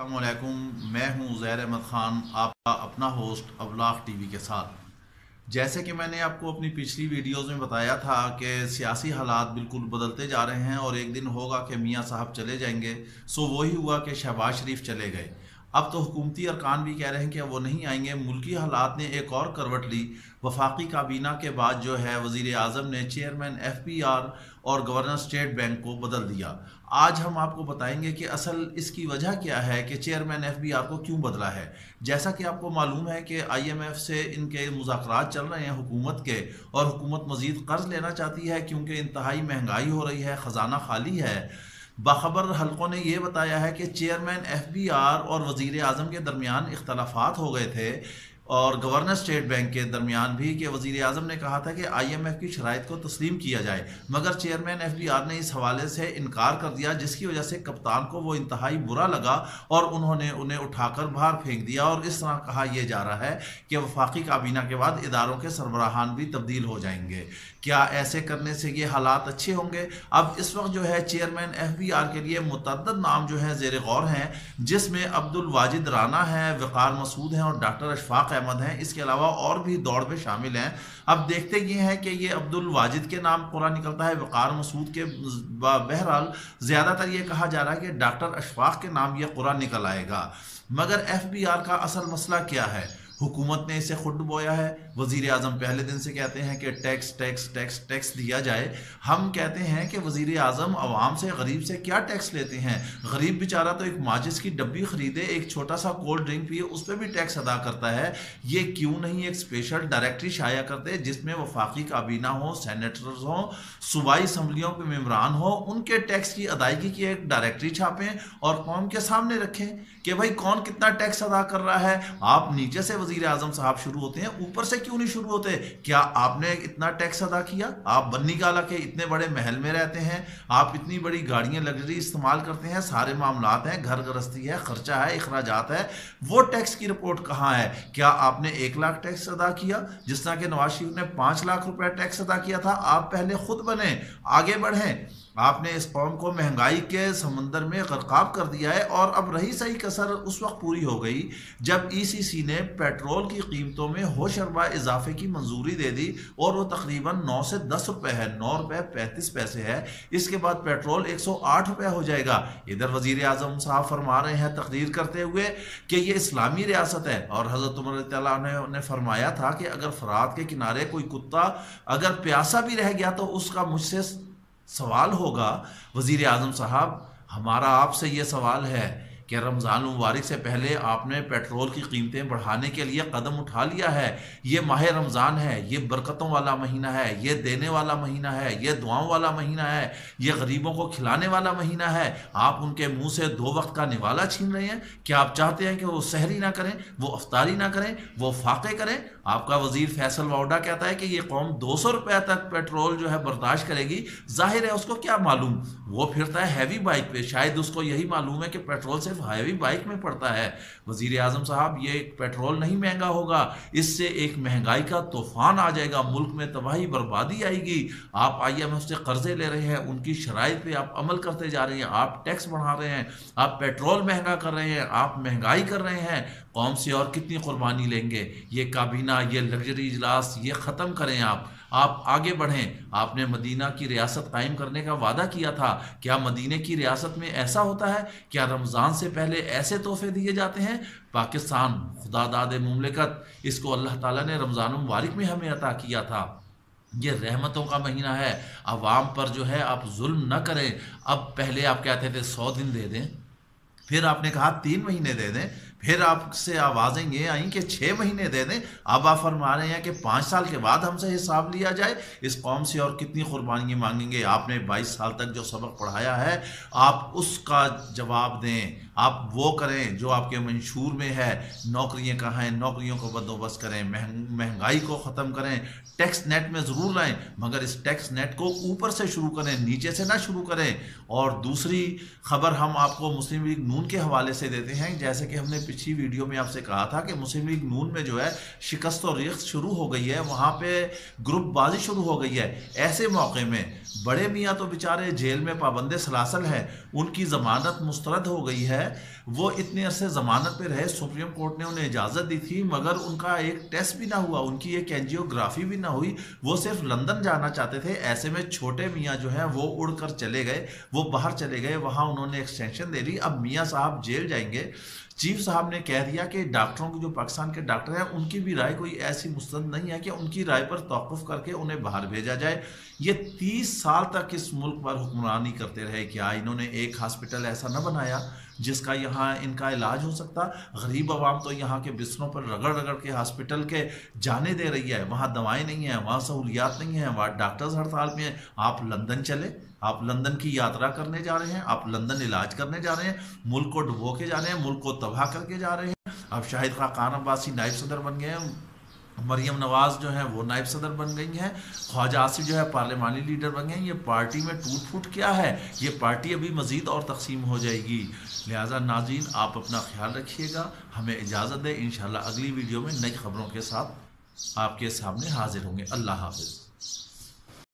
अस्सलामुअलैकुम, मैं हूं ज़ैर अहमद ख़ान, आपका अपना होस्ट अवलाख टीवी के साथ। जैसे कि मैंने आपको अपनी पिछली वीडियोज़ में बताया था कि सियासी हालात बिल्कुल बदलते जा रहे हैं और एक दिन होगा कि मियाँ साहब चले जाएंगे। सो वही हुआ कि शहबाज शरीफ चले गए। अब तो हुकूमती अरकान भी कह रहे हैं कि वो नहीं आएंगे। मुल्की हालात ने एक और करवट ली। वफाकी काबीना के बाद जो है वज़ीर आज़म ने चेयरमैन FBR और गवर्नर स्टेट बैंक को बदल दिया। आज हम आपको बताएंगे कि असल इसकी वजह क्या है कि चेयरमैन FBR को क्यों बदला है। जैसा कि आपको मालूम है कि IMF से इनके मुज़ाकरात चल रहे हैं हुकूमत के, और हुकूमत मज़ीद कर्ज लेना चाहती है क्योंकि इंतहाई महंगाई हो रही है, ख़जाना खाली है। बाखबर हलकों ने यह बताया है कि चेयरमैन FBR और वज़ीर आज़म के दरमियान इख्तलाफात हो गए थे, और गवर्नर स्टेट बैंक के दरमियान भी, कि वज़ीर आज़म ने कहा था कि IMF की शराइत को तस्लीम किया जाए, मगर चेयरमैन FBR ने इस हवाले से इनकार कर दिया, जिसकी वजह से कप्तान को वो इंतहाई बुरा लगा और उन्होंने उन्हें उठाकर बाहर फेंक दिया। और इस तरह कहा यह जा रहा है कि वफाकी काबीना के बाद इदारों के सरबराहान भी तब्दील हो जाएंगे। क्या ऐसे करने से ये हालात अच्छे होंगे? अब इस वक्त जो है चेयरमैन FBR के लिए मुतअद्दिद नाम जो है ज़ेर गौर हैं, जिसमें अब्दुल वाजिद राना है, वक़ार मसूद हैं और डॉक्टर अशफाक अहमद हैं। इसके अलावा और भी दौड़ में शामिल हैं। अब देखते ये हैं कि ये अब्दुल वाजिद के नाम पूरा निकलता है, वक़ार मसूद के बहरहाल ज़्यादातर ये कहा जा रहा है कि डॉक्टर अशफाक के नाम ये कुरान निकल आएगा। मगर FBR का असल मसला क्या है? हुकूमत ने इसे खुद बोया है। वज़ीर आज़म पहले दिन से कहते हैं कि टैक्स टैक्स टैक्स टैक्स दिया जाए। हम कहते हैं कि वज़ीर आज़म अवाम से, गरीब से क्या टैक्स लेते हैं? गरीब बेचारा तो एक माचिस की डब्बी खरीदे, एक छोटा सा कोल्ड ड्रिंक पिए, उस पर भी टैक्स अदा करता है। ये क्यों नहीं एक स्पेशल डायरेक्टरी शाया करते जिसमें वफाकी काबीना हो, सेनेटर्स हों, सूबाई असम्बलियों के मेम्बरान हो, उनके टैक्स की अदायगी की एक डायरेक्टरी छापें और कौम के सामने रखें कि भाई कौन कितना टैक्स अदा कर रहा है। आप नीचे से वज़ीर आज़म साहब शुरू होते हैं, ऊपर से क्यों नहीं शुरू होते? क्या आपने इतना टैक्स अदा किया? आप बन्नी गाला के इतने बड़े महल में रहते हैं, आप इतनी बड़ी गाड़ियां लग्जरी इस्तेमाल करते हैं, सारे मामलात हैं, घर गृहस्थी है, खर्चा है, अखराजात है, वो टैक्स की रिपोर्ट कहाँ है? क्या आपने 1 लाख टैक्स अदा किया जिस तरह के नवाज शरीफ ने 5 लाख रुपए टैक्स अदा किया था? आप पहले खुद बने, आगे बढ़ें। आपने इस कौम को महंगाई के समंदर में गर्काब कर दिया है। और अब रही सही कसर उस वक्त पूरी हो गई जब ECC ने पेट्रोल की कीमतों में होशरबा इजाफे की मंजूरी दे दी, और वो तकरीबन 9 से 10 रुपए है, 9 रुपए 35 पैसे है। इसके बाद पेट्रोल 108 रुपए हो जाएगा। इधर वजीर आजम साहब फरमा रहे हैं तकरीर करते हुए कि ये इस्लामी रियासत है, और हजरत उमर रज़ियल्लाहु अन्हु ने फरमाया था कि अगर फरात के किनारे कोई कुत्ता अगर प्यासा भी रह गया तो उसका मुझसे सवाल होगा। वज़ीर आज़म साहब, हमारा आपसे ये सवाल है कि रमज़ान मुबारक से पहले आपने पेट्रोल की कीमतें बढ़ाने के लिए कदम उठा लिया है। ये माह रमज़ान है, ये बरकतों वाला महीना है, ये देने वाला महीना है, ये दुआओं वाला महीना है, ये गरीबों को खिलाने वाला महीना है। आप उनके मुंह से 2 वक्त का निवाला छीन रहे हैं। क्या आप चाहते हैं कि वो सहरी ना करें, वो अफ्तारी ना करें, वो फाके करें? आपका वजीर फैसल वाउडा कहता है कि ये कौम 200 रुपए तक पेट्रोल जो है बर्दाश्त करेगी। जाहिर है उसको क्या मालूम, वो फिरता है हैवी बाइक पे, शायद उसको यही मालूम है कि पेट्रोल सिर्फ हैवी बाइक में पड़ता है। वजीर आजम साहब, ये पेट्रोल नहीं महंगा होगा, इससे एक महंगाई का तूफान आ जाएगा, मुल्क में तबाही बर्बादी आएगी। आप IMF से कर्जे ले रहे हैं, उनकी शराइत पे आप अमल करते जा रहे हैं, आप टैक्स बढ़ा रहे हैं, आप पेट्रोल महंगा कर रहे हैं, आप महंगाई कर रहे हैं। कौम से और कितनी कुर्बानी लेंगे? ये काबीना, ये लग्जरी इजलास, ये ख़त्म करें। आप आगे बढ़ें। आपने मदीना की रियासत कायम करने का वादा किया था। क्या मदीने की रियासत में ऐसा होता है? क्या रमज़ान से पहले ऐसे तोहफे दिए जाते हैं? पाकिस्तान खुदा दाद मुमलिकत, इसको अल्लाह ताला ने रमज़ान मुबारक में हमें अता किया था। ये रहमतों का महीना है। अवाम पर जो है आप जुल्म न करें। अब पहले आप कहते थे 100 दिन दे दें, फिर आपने कहा 3 महीने दे दें, फिर आपसे आवाज़ें ये आई कि 6 महीने दे दें। अब आप फरमा रहे हैं कि 5 साल के बाद हमसे हिसाब लिया जाए। इस कौम से और कितनी कुर्बानियाँ मांगेंगे? आपने 22 साल तक जो सबक पढ़ाया है, आप उसका जवाब दें। आप वो करें जो आपके मंशूर में है। नौकरियाँ कहाँ हैं? नौकरियों को बंदोबस्त करें, महंगाई को ख़त्म करें, टैक्स नेट में ज़रूर लाएं, मगर इस टैक्स नेट को ऊपर से शुरू करें, नीचे से ना शुरू करें। और दूसरी खबर हम आपको मुस्लिम लीग नून के हवाले से देते हैं। जैसे कि हमने पिछली वीडियो में आपसे कहा था कि मुस्लिम लीग नून में जो है शिकस्त और रेख्त शुरू हो गई है, वहाँ पे ग्रुपबाजी शुरू हो गई है। ऐसे मौके में बड़े मियाँ तो बेचारे जेल में पाबंदे सलासल हैं, उनकी ज़मानत मुस्तरद हो गई है। वो इतने अरसे ज़मानत पे रहे, सुप्रीम कोर्ट ने उन्हें इजाज़त दी थी, मगर उनका एक टेस्ट भी ना हुआ, उनकी एक एंजियोग्राफी भी ना हुई। वो सिर्फ लंदन जाना चाहते थे। ऐसे में छोटे मियाँ जो है वो उड़ कर चले गए, वो बाहर चले गए, वहाँ उन्होंने एक्सटेंशन दे दी। अब मियाँ साहब जेल जाएंगे। चीफ साहब ने कह दिया कि डॉक्टरों की, जो पाकिस्तान के डॉक्टर हैं, उनकी भी राय कोई ऐसी मुस्तंद नहीं है कि उनकी राय पर तौक़ुफ़ करके उन्हें बाहर भेजा जाए। ये 30 साल तक इस मुल्क पर हुक्मरानी करते रहे, क्या इन्होंने एक हॉस्पिटल ऐसा न बनाया जिसका यहाँ इनका इलाज हो सकता? गरीब आवाम तो यहाँ के बिस्तरों पर रगड़ रगड़ के हॉस्पिटल के जाने दे रही है। वहाँ दवाएं नहीं हैं, वहाँ सहूलियात नहीं हैं, वहाँ डॉक्टर्स हड़ताल में हैं। आप लंदन चले, आप लंदन की यात्रा करने जा रहे हैं, आप लंदन इलाज करने जा रहे हैं, मुल्क को डुबो के जा रहे हैं, मुल्क को तबाह करके जा रहे हैं। अब शाहिद खान अब्बासी नायब सदर बन गए हैं, मरियम नवाज जो है वो नायब सदर बन गई हैं, ख्वाजा आसिफ जो है पार्लिमानी लीडर बन गए हैं। ये पार्टी में टूट फूट क्या है? ये पार्टी अभी मज़ीद और तकसीम हो जाएगी। लिहाजा नाज़रीन, आप अपना ख्याल रखिएगा, हमें इजाज़त दें। इंशाअल्लाह अगली वीडियो में नई खबरों के साथ आपके सामने हाजिर होंगे। अल्लाह हाफ़िज़।